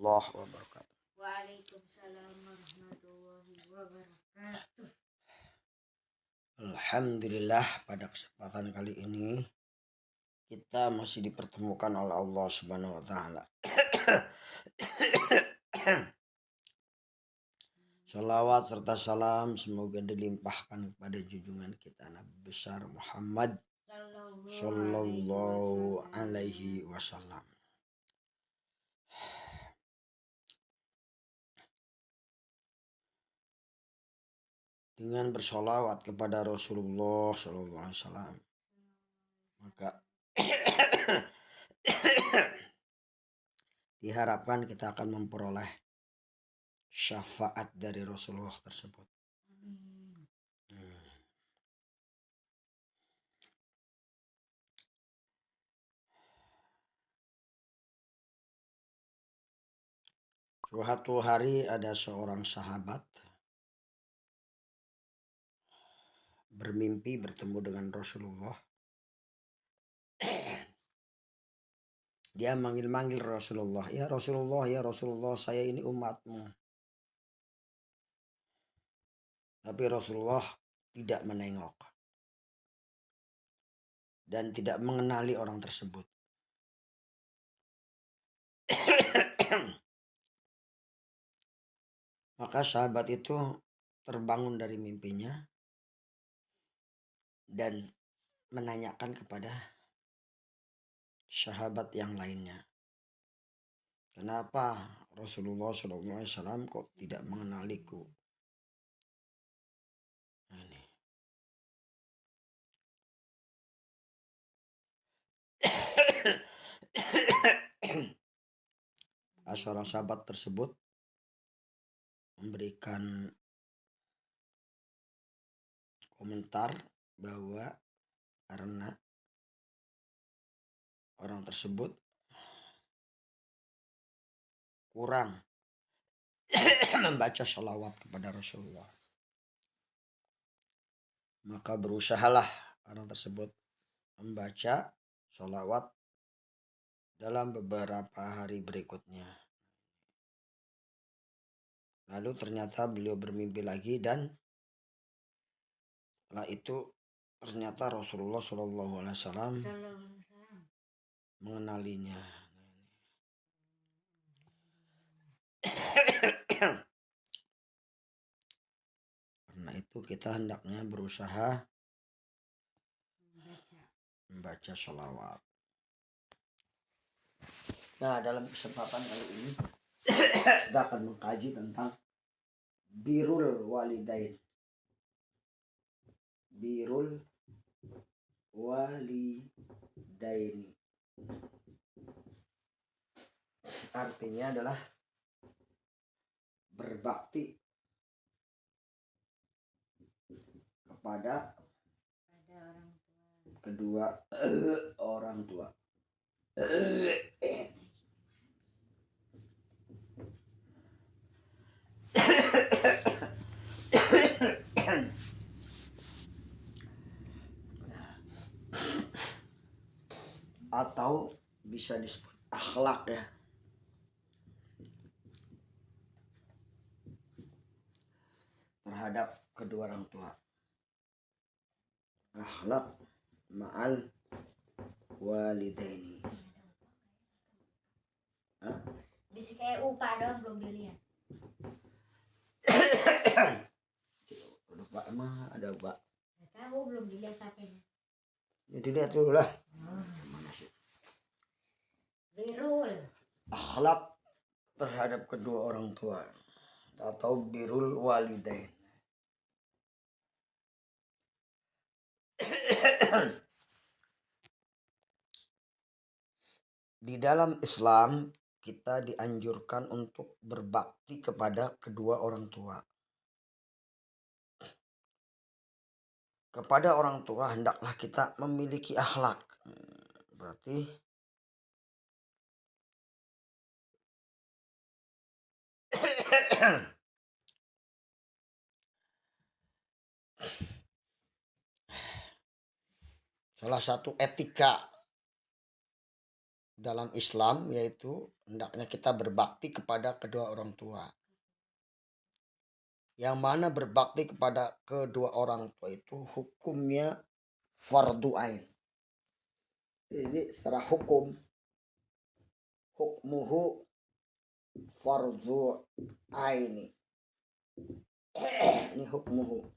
warahmatullahi wabarakatuh. Waalaikumsalam warahmatullahi wabarakatuh. Alhamdulillah, pada kesempatan kali ini kita masih dipertemukan oleh Allah Subhanahu wa taala. Salawat serta salam semoga dilimpahkan kepada junjungan kita Nabi besar Muhammad sallallahu alaihi wasallam. Dengan bersolawat kepada Rasulullah sallallahu alaihi wasallam, maka diharapkan kita akan memperoleh syafaat dari Rasulullah tersebut. Suatu hari ada seorang sahabat bermimpi bertemu dengan Rasulullah. Dia manggil-manggil Rasulullah, ya Rasulullah, ya Rasulullah, saya ini umatmu. Tapi Rasulullah tidak menengok dan tidak mengenali orang tersebut. Maka sahabat itu terbangun dari mimpinya dan menanyakan kepada sahabat yang lainnya, kenapa Rasulullah SAW kok tidak mengenaliku? Ini. Seorang sahabat tersebut memberikan komentar bahwa karena orang tersebut kurang membaca sholawat kepada Rasulullah, maka berusahalah orang tersebut membaca sholawat dalam beberapa hari berikutnya. Lalu ternyata beliau bermimpi lagi dan setelah itu ternyata Rasulullah SAW mengenalinya. Karena itu kita hendaknya berusaha membaca sholawat. Nah, dalam kesempatan kali ini kita akan mengkaji tentang birrul walidain. Birrul walidaini artinya adalah berbakti kepada kedua orang tua. Atau bisa disebut akhlak ya. Terhadap kedua orang tua. Akhlak ma'al walidaini. Bisa kayak upah doang belum dilihat. Udah Pak, emang ada Pak? Tahu belum dilihat HP-nya. Ya dilihat dulu lah. Mana sih? Birrul. Akhlak terhadap kedua orang tua atau birrul walidain. Di dalam Islam kita dianjurkan untuk berbakti kepada kedua orang tua. Kepada orang tua hendaklah kita memiliki akhlak. Berarti salah satu etika dalam Islam, yaitu hendaknya kita berbakti kepada kedua orang tua. Yang mana berbakti kepada kedua orang tua itu hukumnya fardu ain. Jadi secara hukmuhu fardu aini. Ini hukmuhu.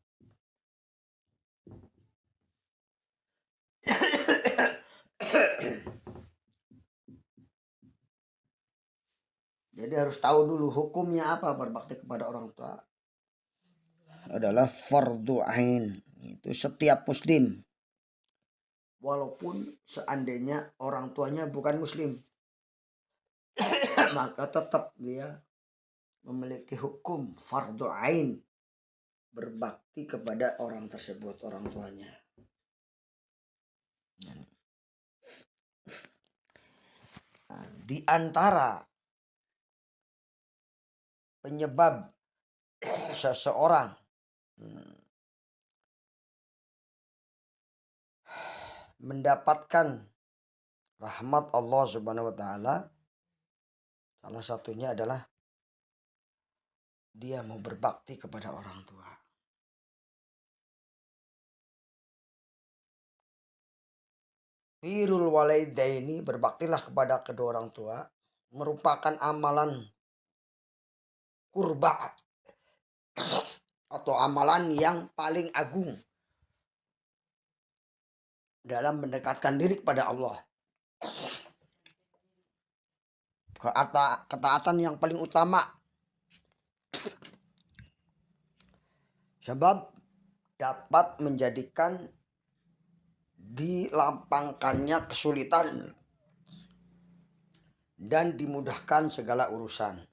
Jadi harus tahu dulu hukumnya apa berbakti kepada orang tua. Adalah fardu ain. Itu setiap muslim. Walaupun seandainya orang tuanya bukan muslim. Maka tetap dia memiliki hukum fardu ain. Berbakti kepada orang tersebut, orang tuanya. Nah, di antara penyebab seseorang mendapatkan rahmat Allah Subhanahu wa taala, salah satunya adalah dia mau berbakti kepada orang tua. Birrul walidaini, berbaktilah kepada kedua orang tua, merupakan amalan kurba atau amalan yang paling agung dalam mendekatkan diri kepada Allah. Ketaatan yang paling utama. Sebab dapat menjadikan dilapangkannya kesulitan dan dimudahkan segala urusan.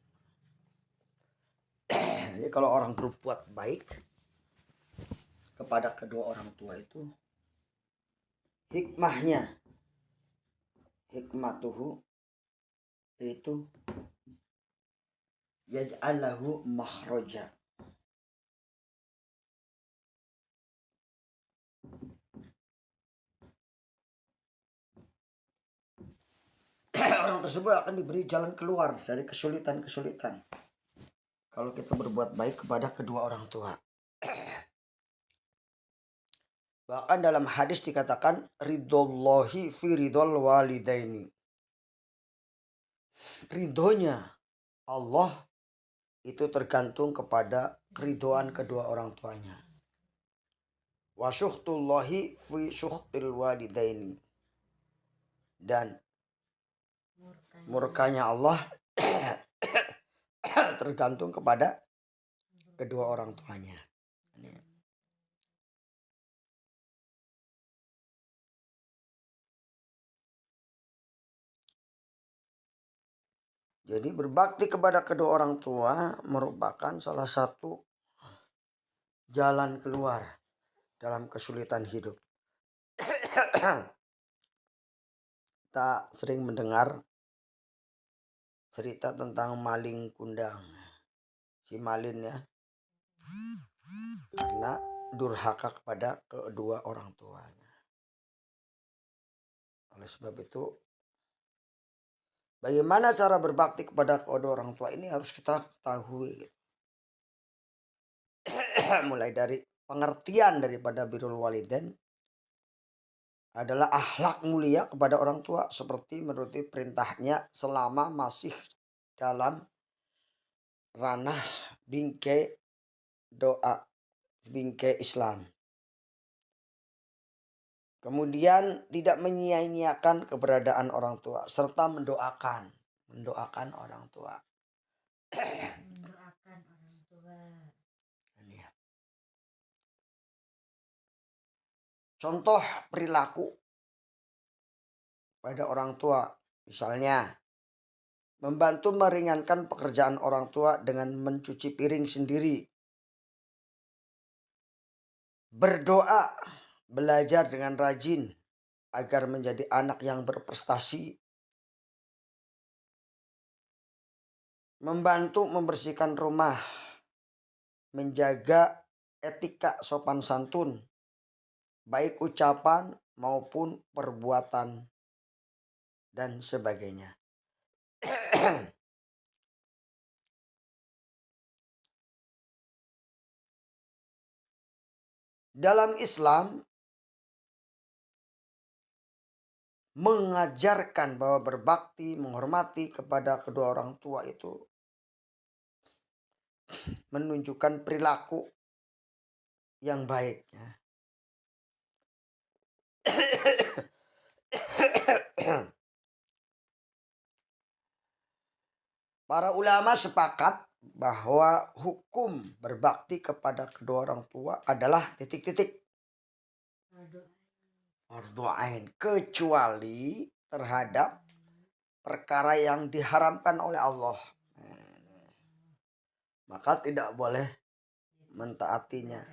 Jadi kalau orang berbuat baik kepada kedua orang tua itu, hikmatuhu itu yaj'alahu makhraja. Orang tersebut akan diberi jalan keluar dari kesulitan-kesulitan kalau kita berbuat baik kepada kedua orang tua. Bahkan dalam hadis dikatakan ridhollahi fi ridhol walidaini. Ridhonya Allah itu tergantung kepada keridhoan kedua orang tuanya. Wa syuhtullahi fi syuhtil walidaini. Dan murkanya Allah tergantung kepada kedua orang tuanya. Jadi berbakti kepada kedua orang tua merupakan salah satu jalan keluar dalam kesulitan hidup. Kita sering mendengar cerita tentang maling kundang. Si Malin ya. Karena durhaka kepada kedua orang tuanya. Oleh sebab itu, bagaimana cara berbakti kepada kedua orang tua ini harus kita ketahui. Mulai dari pengertian daripada birrul walidain adalah akhlak mulia kepada orang tua seperti menuruti perintahnya selama masih dalam ranah bingkai doa, bingkai Islam. Kemudian tidak menyia-nyiakan keberadaan orang tua serta mendoakan orang tua. Mendoakan orang tua. Contoh perilaku pada orang tua, misalnya membantu meringankan pekerjaan orang tua dengan mencuci piring sendiri, berdoa, belajar dengan rajin agar menjadi anak yang berprestasi, membantu membersihkan rumah, menjaga etika sopan santun, baik ucapan maupun perbuatan, dan sebagainya. Dalam Islam mengajarkan bahwa berbakti, menghormati kepada kedua orang tua itu menunjukkan perilaku yang baik. Para ulama sepakat bahwa hukum berbakti kepada kedua orang tua adalah titik-titik Aduh. fardhu ain, kecuali terhadap perkara yang diharamkan oleh Allah. Maka tidak boleh mentaatinya.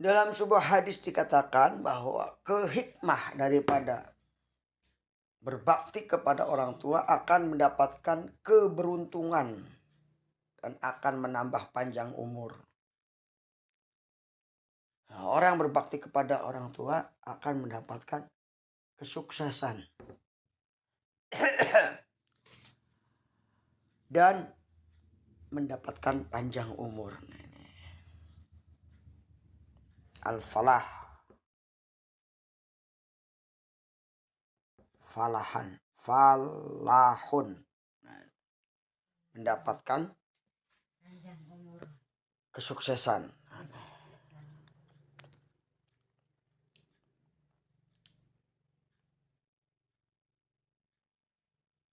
Dalam sebuah hadis dikatakan bahwa kehikmah daripada berbakti kepada orang tua akan mendapatkan keberuntungan dan akan menambah panjang umur. Nah, orang berbakti kepada orang tua akan mendapatkan kesuksesan dan mendapatkan panjang umur. Al-falah, falahun, mendapatkan Panjang umur. kesuksesan.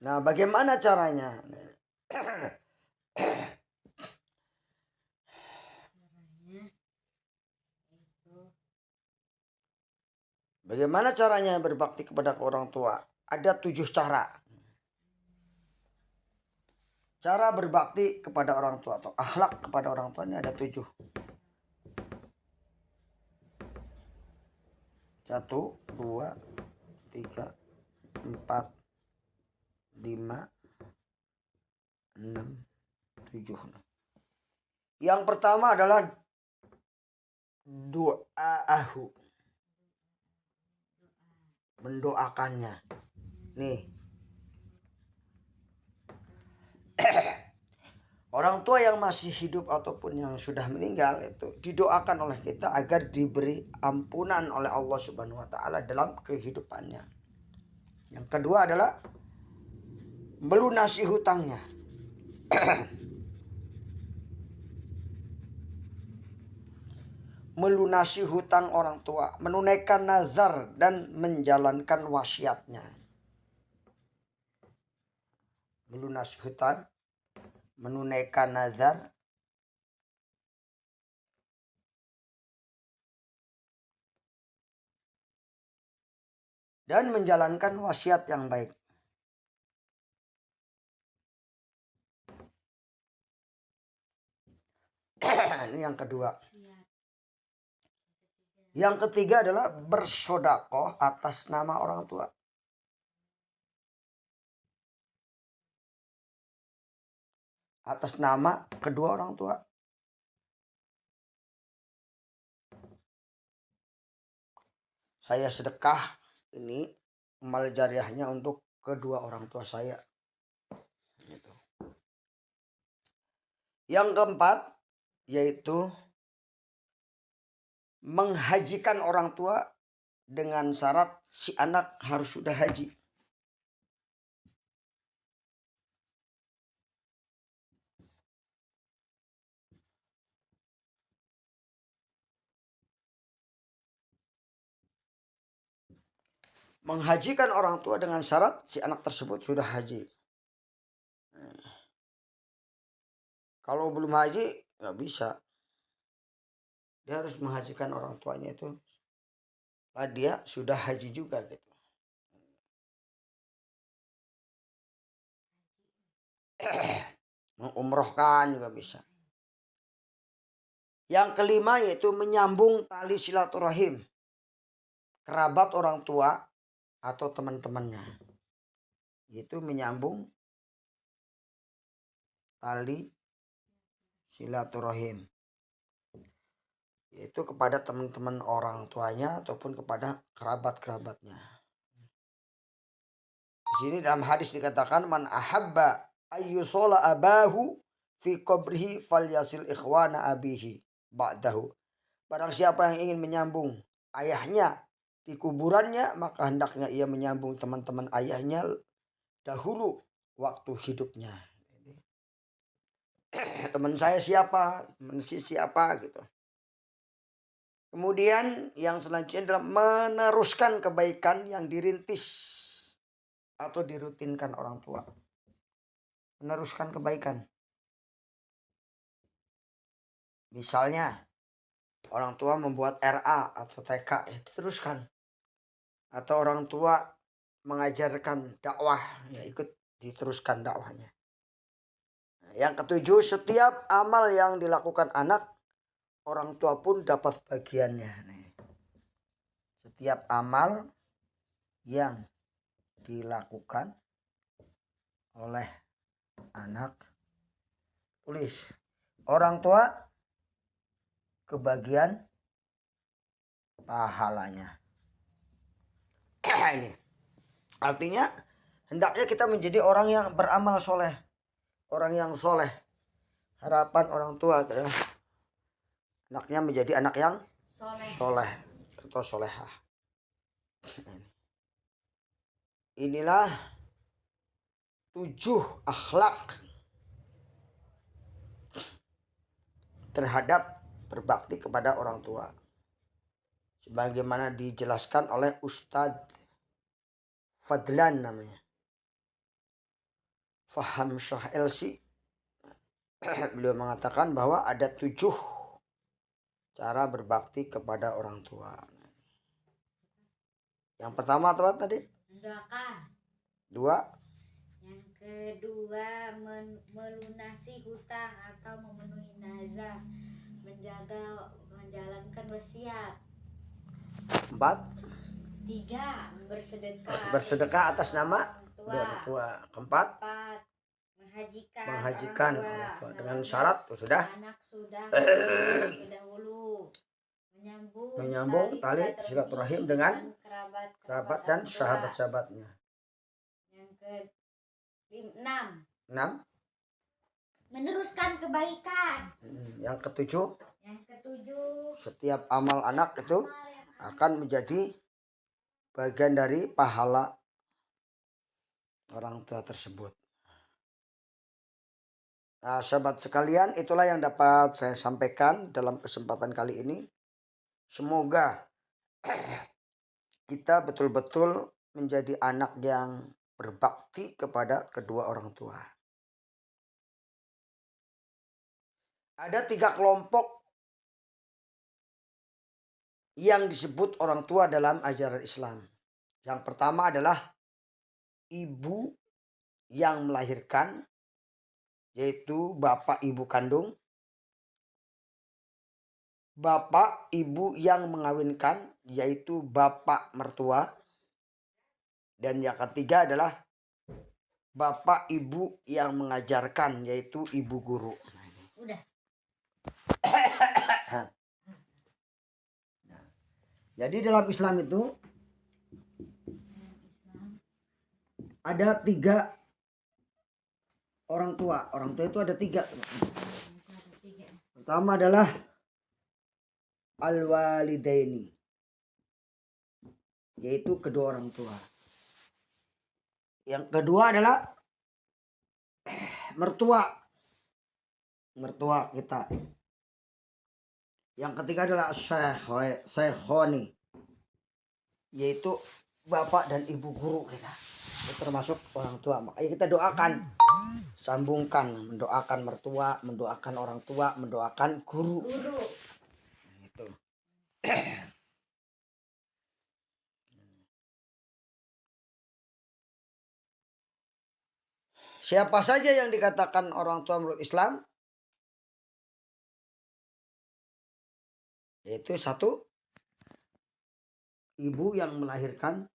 Nah, bagaimana caranya? Bagaimana caranya berbakti kepada orang tua? Ada 7 cara. Cara berbakti kepada orang tua atau akhlak kepada orang tua ini ada 7. 1, 2, 3, 4, 5, 6, 7. Yang pertama adalah doa'ahu, mendoakannya. Nih, orang tua yang masih hidup ataupun yang sudah meninggal itu didoakan oleh kita agar diberi ampunan oleh Allah Subhanahu wa taala dalam kehidupannya. Yang kedua adalah melunasi hutangnya. Melunasi hutang orang tua, menunaikan nazar dan menjalankan wasiatnya. Melunasi hutang, menunaikan nazar, dan menjalankan wasiat yang baik. Ini yang kedua. Yang ketiga adalah bersodakoh atas nama orang tua. Atas nama kedua orang tua. Saya sedekah ini amal jariahnya untuk kedua orang tua saya. Gitu. Yang keempat yaitu menghajikan orang tua dengan syarat si anak harus sudah haji. Menghajikan orang tua dengan syarat si anak tersebut sudah haji. Kalau belum haji nggak bisa. Dia harus menghajikan orang tuanya itu. Lah dia sudah haji juga gitu. Mengumrohkan juga bisa. Yang kelima yaitu menyambung tali silaturahim. Kerabat orang tua atau teman-temannya. Itu menyambung tali silaturahim, yaitu kepada teman-teman orang tuanya ataupun kepada kerabat-kerabatnya. Di sini dalam hadis dikatakan man ahabba ayyusola abahu fi qabrihi falyasil ikhwana abihi ba'dahu. Barang siapa yang ingin menyambung ayahnya di kuburannya, maka hendaknya ia menyambung teman-teman ayahnya dahulu waktu hidupnya. Teman saya siapa, teman siapa gitu. Kemudian yang selanjutnya adalah meneruskan kebaikan yang dirintis atau dirutinkan orang tua. Meneruskan kebaikan. Misalnya orang tua membuat RA atau TK, ya diteruskan. Atau orang tua mengajarkan dakwah, ya ikut diteruskan dakwahnya. Yang ketujuh, setiap amal yang dilakukan anak, orang tua pun dapat bagiannya. Setiap amal yang dilakukan oleh anak, tulis orang tua kebagian pahalanya. Ini artinya hendaknya kita menjadi orang yang beramal soleh, orang yang soleh. Harapan orang tua adalah anaknya menjadi anak yang soleh atau solehah. Inilah 7 akhlak terhadap berbakti kepada orang tua, sebagaimana dijelaskan oleh Ustadz Fadlan namanya, Faham Syah LC. Beliau mengatakan bahwa ada 7 cara berbakti kepada orang tua. Yang pertama apa tadi? Mendoakan. 2. Yang kedua melunasi hutang atau memenuhi nazar, menjalankan wasiat. 4. 3. Bersedekah atas nama orang tua. 4. Menghajikan orang tua dengan syarat sudah anak sudah dahulu, menyambung tali silaturahim dengan kerabat dan sahabat-sahabatnya. Yang ke-6 meneruskan kebaikan. Yang ke-7 setiap amal anak itu akan menjadi bagian dari pahala orang tua tersebut. Nah, sahabat sekalian, itulah yang dapat saya sampaikan dalam kesempatan kali ini. Semoga kita betul-betul menjadi anak yang berbakti kepada kedua orang tua. Ada 3 kelompok yang disebut orang tua dalam ajaran Islam. Yang pertama adalah ibu yang melahirkan, yaitu bapak ibu kandung. Bapak ibu yang mengawinkan, yaitu bapak mertua. Dan yang ketiga adalah bapak ibu yang mengajarkan, yaitu ibu guru. Udah. Jadi dalam Islam itu ada 3 orang tua. Orang tua itu ada 3. Pertama adalah al-walidaini, yaitu kedua orang tua. Yang kedua adalah mertua kita. Yang ketiga adalah syekhoni, yaitu bapak dan ibu guru kita. Itu termasuk orang tua. Makanya kita doakan, sambungkan, mendoakan mertua, mendoakan orang tua, mendoakan guru. Itu. Siapa saja yang dikatakan orang tua menurut Islam? Yaitu 1, ibu yang melahirkan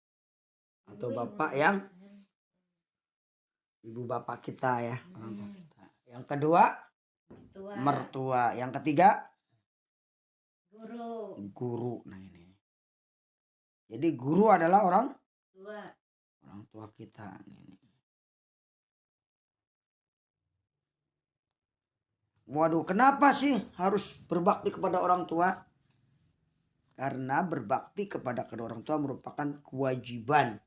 atau bapak yang ibu bapak kita ya, orang tua kita. Yang kedua mertua. Yang ketiga Guru. guru. Nah ini. Jadi guru adalah orang tua kita. Ini. Waduh, kenapa sih harus berbakti kepada orang tua? Karena berbakti kepada kedua orang tua merupakan kewajiban.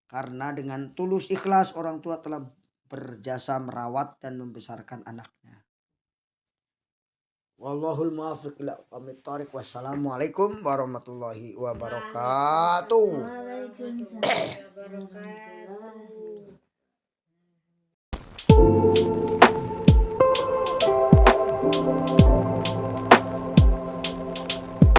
Karena dengan tulus ikhlas orang tua telah berjasa merawat dan membesarkan anaknya. Wallahul muwaffiq ila aqwamit thoriq. Wassalamualaikum warahmatullahi wabarakatuh. Waalaikumsalam warahmatullahi wabarakatuh.